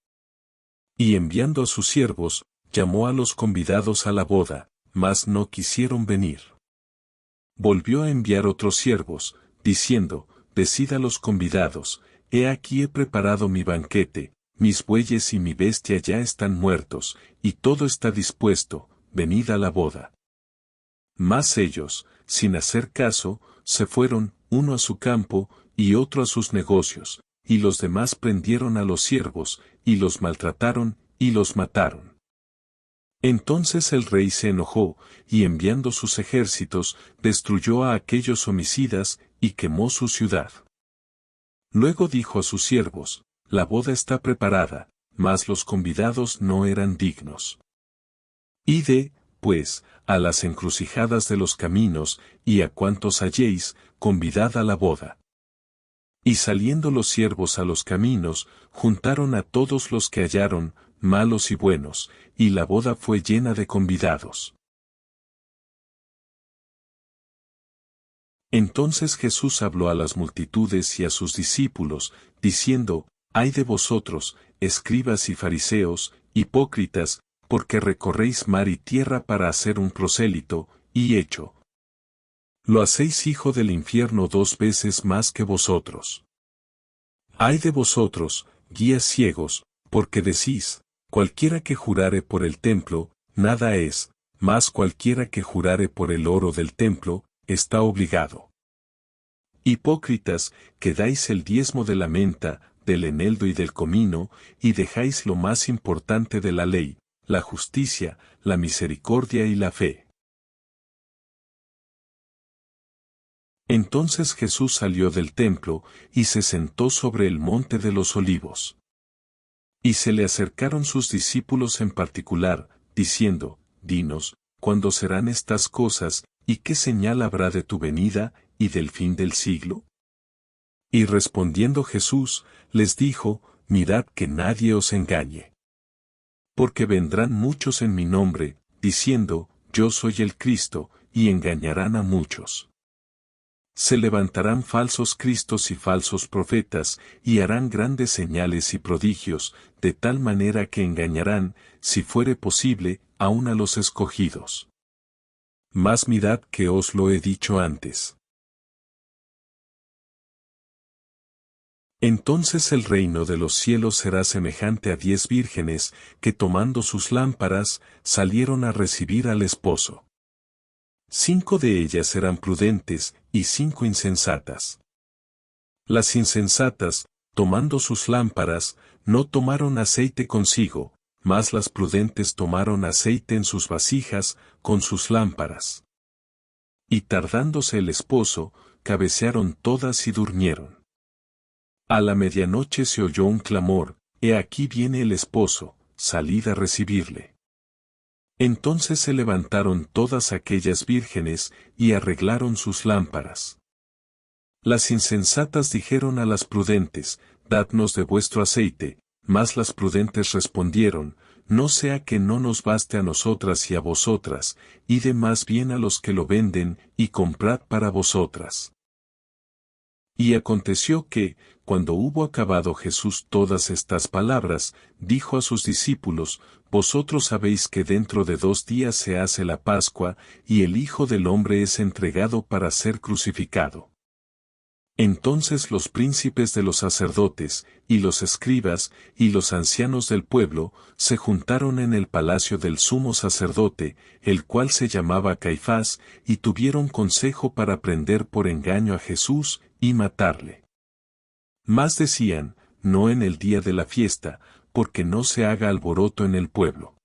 [SPEAKER 1] Y enviando a sus siervos, llamó a los convidados a la boda, mas no quisieron venir. Volvió a enviar otros siervos, diciendo, decid a los convidados, he aquí he preparado mi banquete, mis bueyes y mi bestia ya están muertos, y todo está dispuesto, venid a la boda. Mas ellos, sin hacer caso, se fueron, uno a su campo, y otro a sus negocios, y los demás prendieron a los siervos, y los maltrataron, y los mataron. Entonces el rey se enojó, y enviando sus ejércitos, destruyó a aquellos homicidas, y quemó su ciudad. Luego dijo a sus siervos, la boda está preparada, mas los convidados no eran dignos. Ide, pues, a las encrucijadas de los caminos, y a cuantos halléis, convidad a la boda. Y saliendo los siervos a los caminos, juntaron a todos los que hallaron, malos y buenos, y la boda fue llena de convidados. Entonces Jesús habló a las multitudes y a sus discípulos, diciendo, ay de vosotros, escribas y fariseos, hipócritas, porque recorréis mar y tierra para hacer un prosélito, y hecho. Lo hacéis hijo del infierno 2 veces más que vosotros. Ay de vosotros, guías ciegos, porque decís, cualquiera que jurare por el templo, nada es, mas cualquiera que jurare por el oro del templo, está obligado. Hipócritas, que dais el diezmo de la menta, del eneldo y del comino, y dejáis lo más importante de la ley, la justicia, la misericordia y la fe. Entonces Jesús salió del templo, y se sentó sobre el monte de los olivos. Y se le acercaron sus discípulos en particular, diciendo, dinos, ¿cuándo serán estas cosas, y qué señal habrá de tu venida, y del fin del siglo? Y respondiendo Jesús, les dijo, mirad que nadie os engañe. Porque vendrán muchos en mi nombre, diciendo, yo soy el Cristo, y engañarán a muchos. Se levantarán falsos cristos y falsos profetas, y harán grandes señales y prodigios, de tal manera que engañarán, si fuere posible, aun a los escogidos. Mas mirad que os lo he dicho antes. Entonces el reino de los cielos será semejante a 10 vírgenes, que tomando sus lámparas, salieron a recibir al esposo. 5 de ellas eran prudentes, y 5 insensatas. Las insensatas, tomando sus lámparas, no tomaron aceite consigo, mas las prudentes tomaron aceite en sus vasijas, con sus lámparas. Y tardándose el esposo, cabecearon todas y durmieron. A la medianoche se oyó un clamor, «He aquí viene el esposo, salid a recibirle». Entonces se levantaron todas aquellas vírgenes, y arreglaron sus lámparas. Las insensatas dijeron a las prudentes, «Dadnos de vuestro aceite», mas las prudentes respondieron, «No sea que no nos baste a nosotras y a vosotras, id más bien a los que lo venden, y comprad para vosotras». Y aconteció que, cuando hubo acabado Jesús todas estas palabras, dijo a sus discípulos, «Vosotros sabéis que dentro de 2 días se hace la Pascua, y el Hijo del Hombre es entregado para ser crucificado». Entonces los príncipes de los sacerdotes, y los escribas, y los ancianos del pueblo, se juntaron en el palacio del sumo sacerdote, el cual se llamaba Caifás, y tuvieron consejo para prender por engaño a Jesús, y matarle. Mas decían, no en el día de la fiesta, porque no se haga alboroto en el pueblo.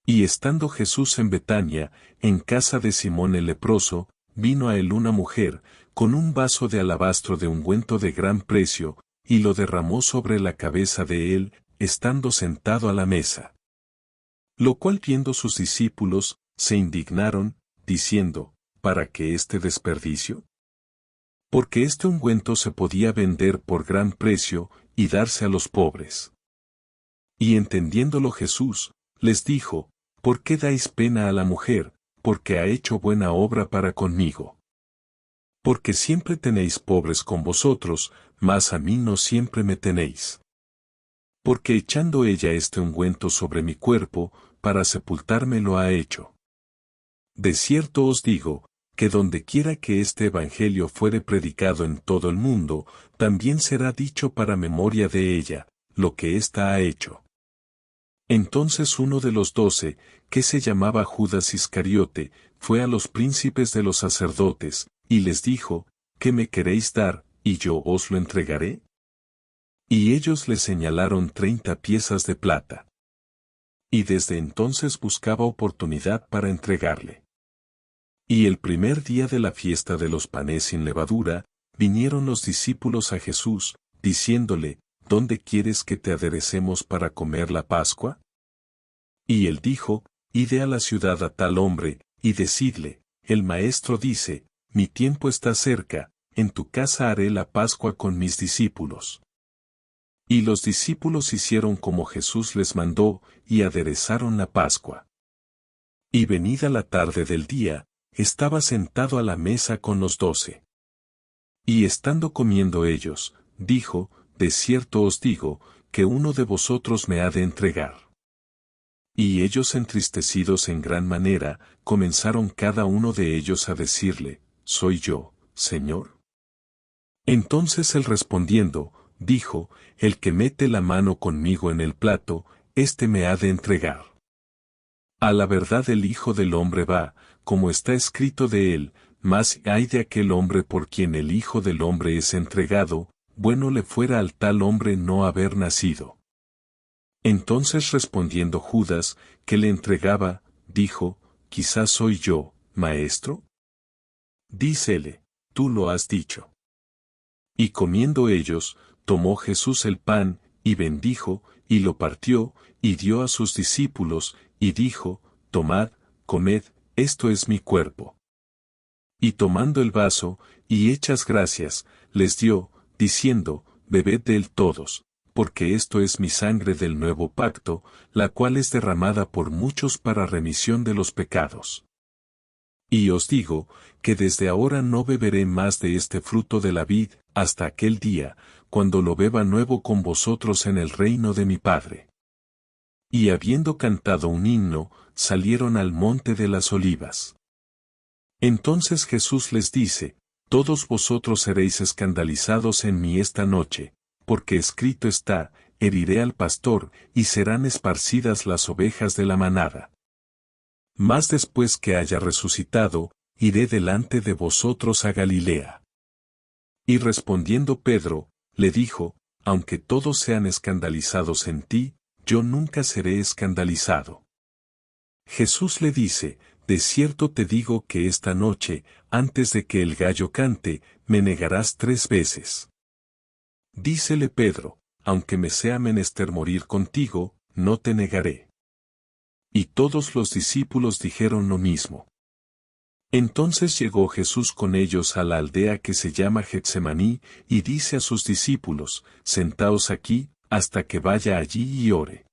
[SPEAKER 1] Y estando Jesús en Betania, en casa de Simón el leproso, vino a él una mujer, con un vaso de alabastro de ungüento de gran precio, y lo derramó sobre la cabeza de él, estando sentado a la mesa. Lo cual viendo sus discípulos, se indignaron, diciendo, ¿para qué este desperdicio? Porque este ungüento se podía vender por gran precio, y darse a los pobres. Y entendiéndolo Jesús, les dijo, ¿por qué dais pena a la mujer? Porque ha hecho buena obra para conmigo. Porque siempre tenéis pobres con vosotros, mas a mí no siempre me tenéis. Porque echando ella este ungüento sobre mi cuerpo, para sepultarme lo ha hecho. De cierto os digo, que donde quiera que este evangelio fuere predicado en todo el mundo, también será dicho para memoria de ella, lo que ésta ha hecho. Entonces uno de los 12, que se llamaba Judas Iscariote, fue a los príncipes de los sacerdotes, y les dijo, ¿qué me queréis dar, y yo os lo entregaré? Y ellos le señalaron 30 piezas de plata. Y desde entonces buscaba oportunidad para entregarle. Y el primer día de la fiesta de los panes sin levadura, vinieron los discípulos a Jesús, diciéndole, ¿dónde quieres que te aderecemos para comer la Pascua? Y él dijo, ide a la ciudad a tal hombre, y decidle, el maestro dice, mi tiempo está cerca, en tu casa haré la Pascua con mis discípulos. Y los discípulos hicieron como Jesús les mandó, y aderezaron la Pascua. Y venida la tarde del día, estaba sentado a la mesa con los 12. Y estando comiendo ellos, dijo, de cierto os digo, que uno de vosotros me ha de entregar. Y ellos entristecidos en gran manera, comenzaron cada uno de ellos a decirle, ¿soy yo, Señor? Entonces él respondiendo, dijo, el que mete la mano conmigo en el plato, éste me ha de entregar. A la verdad el Hijo del Hombre va, como está escrito de él, mas ay de aquel hombre por quien el Hijo del Hombre es entregado, bueno le fuera al tal hombre no haber nacido. Entonces respondiendo Judas, que le entregaba, dijo, quizás soy yo, maestro. Dícele, tú lo has dicho. Y comiendo ellos, tomó Jesús el pan, y bendijo, y lo partió, y dio a sus discípulos, y dijo, tomad, comed, esto es mi cuerpo. Y tomando el vaso, y hechas gracias, les dio, diciendo, bebed de él todos, porque esto es mi sangre del nuevo pacto, la cual es derramada por muchos para remisión de los pecados. Y os digo, que desde ahora no beberé más de este fruto de la vid, hasta aquel día, cuando lo beba nuevo con vosotros en el reino de mi Padre. Y habiendo cantado un himno, salieron al monte de las olivas. Entonces Jesús les dice, todos vosotros seréis escandalizados en mí esta noche, porque escrito está, heriré al pastor, y serán esparcidas las ovejas de la manada. Mas después que haya resucitado, iré delante de vosotros a Galilea. Y respondiendo Pedro, le dijo, aunque todos sean escandalizados en ti, yo nunca seré escandalizado. Jesús le dice, de cierto te digo que esta noche, antes de que el gallo cante, me negarás 3 veces. Dícele Pedro, aunque me sea menester morir contigo, no te negaré. Y todos los discípulos dijeron lo mismo. Entonces llegó Jesús con ellos a la aldea que se llama Getsemaní, y dice a sus discípulos, sentaos aquí, hasta que vaya allí y ore.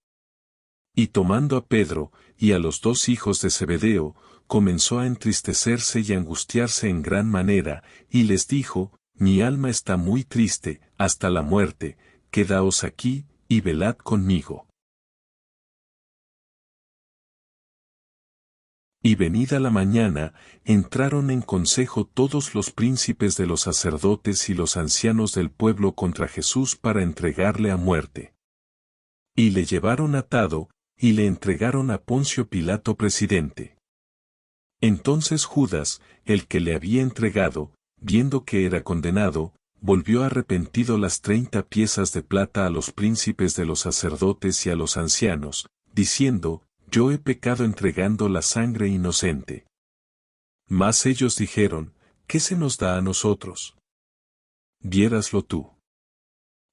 [SPEAKER 1] Y tomando a Pedro, y a los dos hijos de Zebedeo, comenzó a entristecerse y angustiarse en gran manera, y les dijo, mi alma está muy triste, hasta la muerte, quedaos aquí, y velad conmigo. Y venida la mañana, entraron en consejo todos los príncipes de los sacerdotes y los ancianos del pueblo contra Jesús para entregarle a muerte. Y le llevaron atado, y le entregaron a Poncio Pilato presidente. Entonces Judas, el que le había entregado, viendo que era condenado, volvió arrepentido las 30 piezas de plata a los príncipes de los sacerdotes y a los ancianos, diciendo, yo he pecado entregando la sangre inocente. Mas ellos dijeron, ¿qué se nos da a nosotros? Viéraslo tú.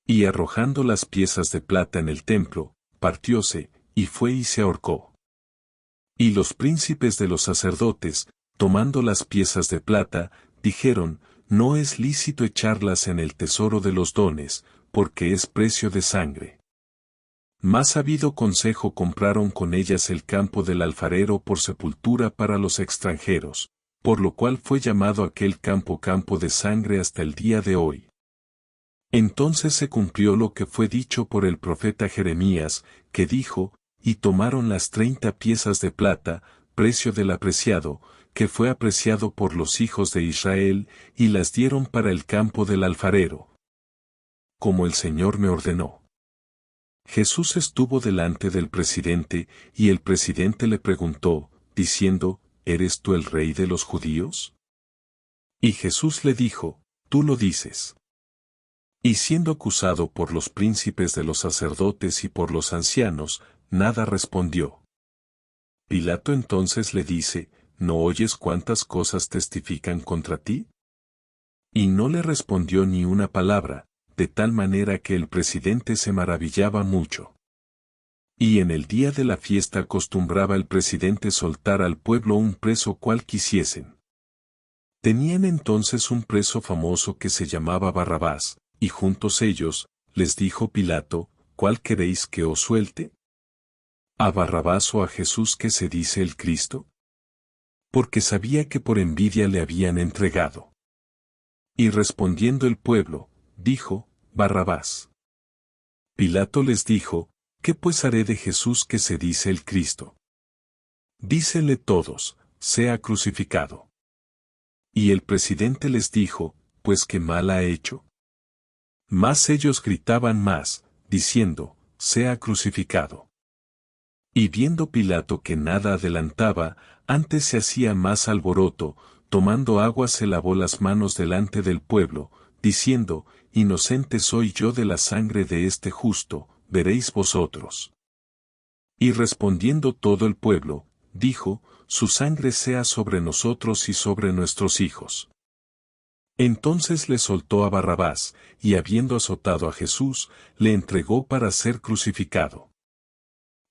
[SPEAKER 1] Y arrojando las piezas de plata en el templo, partióse, y fue y se ahorcó. Y los príncipes de los sacerdotes, tomando las piezas de plata, dijeron, no es lícito echarlas en el tesoro de los dones, porque es precio de sangre. Más habido consejo compraron con ellas el campo del alfarero por sepultura para los extranjeros, por lo cual fue llamado aquel campo campo de sangre hasta el día de hoy. Entonces se cumplió lo que fue dicho por el profeta Jeremías, que dijo, y tomaron las 30 piezas de plata, precio del apreciado, que fue apreciado por los hijos de Israel, y las dieron para el campo del alfarero. Como el Señor me ordenó. Jesús estuvo delante del presidente, y el presidente le preguntó, diciendo, ¿eres tú el rey de los judíos? Y Jesús le dijo, tú lo dices. Y siendo acusado por los príncipes de los sacerdotes y por los ancianos, nada respondió. Pilato entonces le dice, ¿no oyes cuántas cosas testifican contra ti? Y no le respondió ni una palabra, de tal manera que el presidente se maravillaba mucho. Y en el día de la fiesta acostumbraba el presidente soltar al pueblo un preso cual quisiesen. Tenían entonces un preso famoso que se llamaba Barrabás, y juntos ellos, les dijo Pilato, ¿cuál queréis que os suelte? ¿A Barrabás o a Jesús que se dice el Cristo? Porque sabía que por envidia le habían entregado. Y respondiendo el pueblo, dijo, Barrabás. Pilato les dijo, ¿qué pues haré de Jesús que se dice el Cristo? Dícenle todos, sea crucificado. Y el presidente les dijo, pues qué mal ha hecho. Mas ellos gritaban más, diciendo, sea crucificado. Y viendo Pilato que nada adelantaba, antes se hacía más alboroto, tomando agua se lavó las manos delante del pueblo, diciendo, inocente soy yo de la sangre de este justo, veréis vosotros. Y respondiendo todo el pueblo, dijo, su sangre sea sobre nosotros y sobre nuestros hijos. Entonces le soltó a Barrabás, y habiendo azotado a Jesús, le entregó para ser crucificado.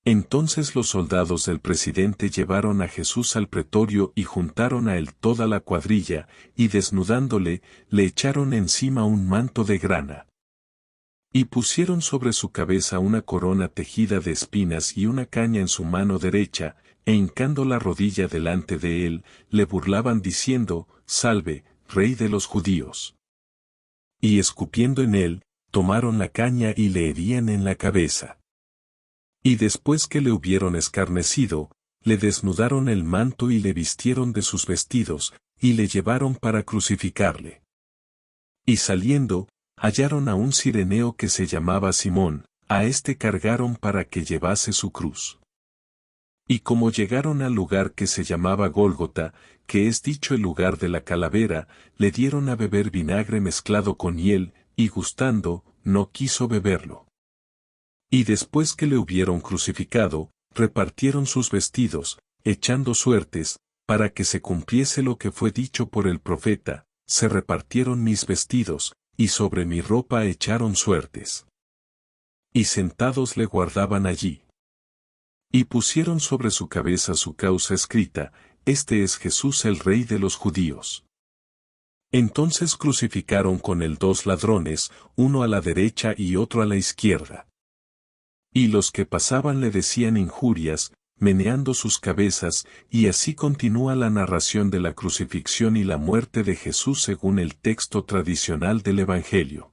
[SPEAKER 1] Entonces los soldados del presidente llevaron a Jesús al pretorio y juntaron a él toda la cuadrilla, y desnudándole, le echaron encima un manto de grana. Y pusieron sobre su cabeza una corona tejida de espinas y una caña en su mano derecha, e hincando la rodilla delante de él, le burlaban diciendo, Salve, Rey de los judíos. Y escupiendo en él, tomaron la caña y le herían en la cabeza. Y después que le hubieron escarnecido, le desnudaron el manto y le vistieron de sus vestidos, y le llevaron para crucificarle. Y saliendo, hallaron a un cireneo que se llamaba Simón, a éste cargaron para que llevase su cruz. Y como llegaron al lugar que se llamaba Gólgota, que es dicho el lugar de la calavera, le dieron a beber vinagre mezclado con hiel, y gustando, no quiso beberlo. Y después que le hubieron crucificado, repartieron sus vestidos, echando suertes, para que se cumpliese lo que fue dicho por el profeta, se repartieron mis vestidos, y sobre mi ropa echaron suertes. Y sentados le guardaban allí. Y pusieron sobre su cabeza su causa escrita: Este es Jesús el Rey de los judíos. Entonces crucificaron con él 2 ladrones, uno a la derecha y otro a la izquierda. Y los que pasaban le decían injurias, meneando sus cabezas, y así continúa la narración de la crucifixión y la muerte de Jesús según el texto tradicional del Evangelio.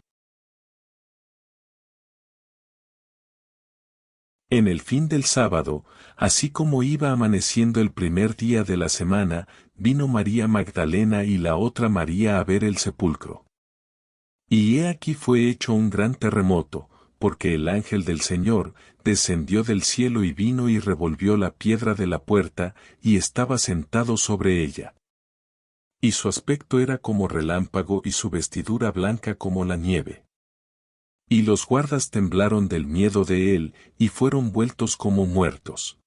[SPEAKER 1] En el fin del sábado, así como iba amaneciendo el primer día de la semana, vino María Magdalena y la otra María a ver el sepulcro. Y he aquí fue hecho un gran terremoto, porque el ángel del Señor descendió del cielo y vino y revolvió la piedra de la puerta, y estaba sentado sobre ella. Y su aspecto era como relámpago y su vestidura blanca como la nieve. Y los guardas temblaron del miedo de él, y fueron vueltos como muertos.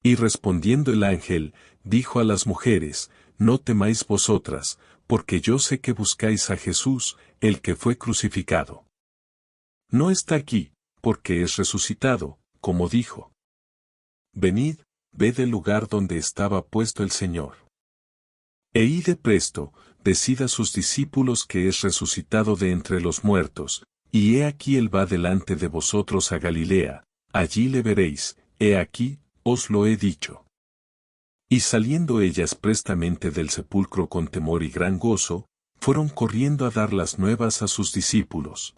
[SPEAKER 1] Y respondiendo el ángel, dijo a las mujeres: No temáis vosotras, porque yo sé que buscáis a Jesús, el que fue crucificado. No está aquí, porque es resucitado, como dijo. Venid, ved el lugar donde estaba puesto el Señor. E id de presto, decid a sus discípulos que es resucitado de entre los muertos, y he aquí él va delante de vosotros a Galilea, allí le veréis, he aquí, os lo he dicho. Y saliendo ellas prestamente del sepulcro con temor y gran gozo, fueron corriendo a dar las nuevas a sus discípulos.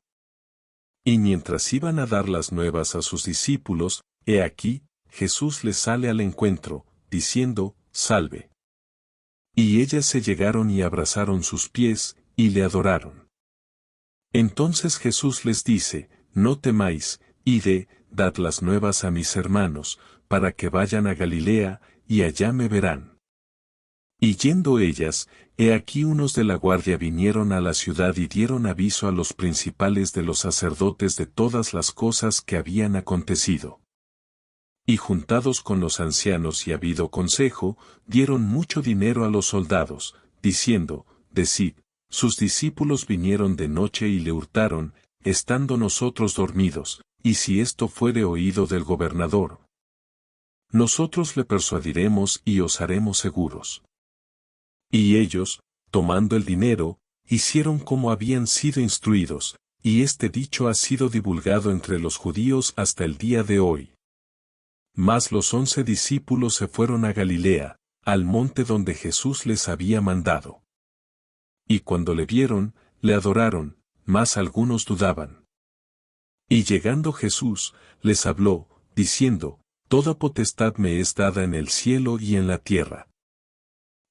[SPEAKER 1] Y mientras iban a dar las nuevas a sus discípulos, he aquí, Jesús les sale al encuentro, diciendo: Salve. Y ellas se llegaron y abrazaron sus pies, y le adoraron. Entonces Jesús les dice: No temáis, id, dad las nuevas a mis hermanos, para que vayan a Galilea, y allá me verán. Y yendo ellas, he aquí unos de la guardia vinieron a la ciudad y dieron aviso a los principales de los sacerdotes de todas las cosas que habían acontecido. Y juntados con los ancianos y habido consejo, dieron mucho dinero a los soldados, diciendo: Decid, sus discípulos vinieron de noche y le hurtaron, estando nosotros dormidos, y si esto fuere oído del gobernador, nosotros le persuadiremos y os haremos seguros. Y ellos, tomando el dinero, hicieron como habían sido instruidos, y este dicho ha sido divulgado entre los judíos hasta el día de hoy. Mas los 11 discípulos se fueron a Galilea, al monte donde Jesús les había mandado. Y cuando le vieron, le adoraron, mas algunos dudaban. Y llegando Jesús, les habló, diciendo: Toda potestad me es dada en el cielo y en la tierra.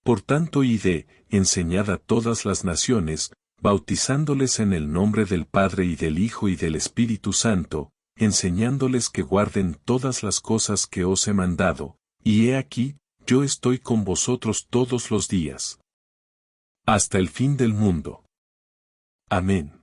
[SPEAKER 1] Por tanto id, enseñad a todas las naciones, bautizándoles en el nombre del Padre y del Hijo y del Espíritu Santo, enseñándoles que guarden todas las cosas que os he mandado, y he aquí, yo estoy con vosotros todos los días, hasta el fin del mundo. Amén.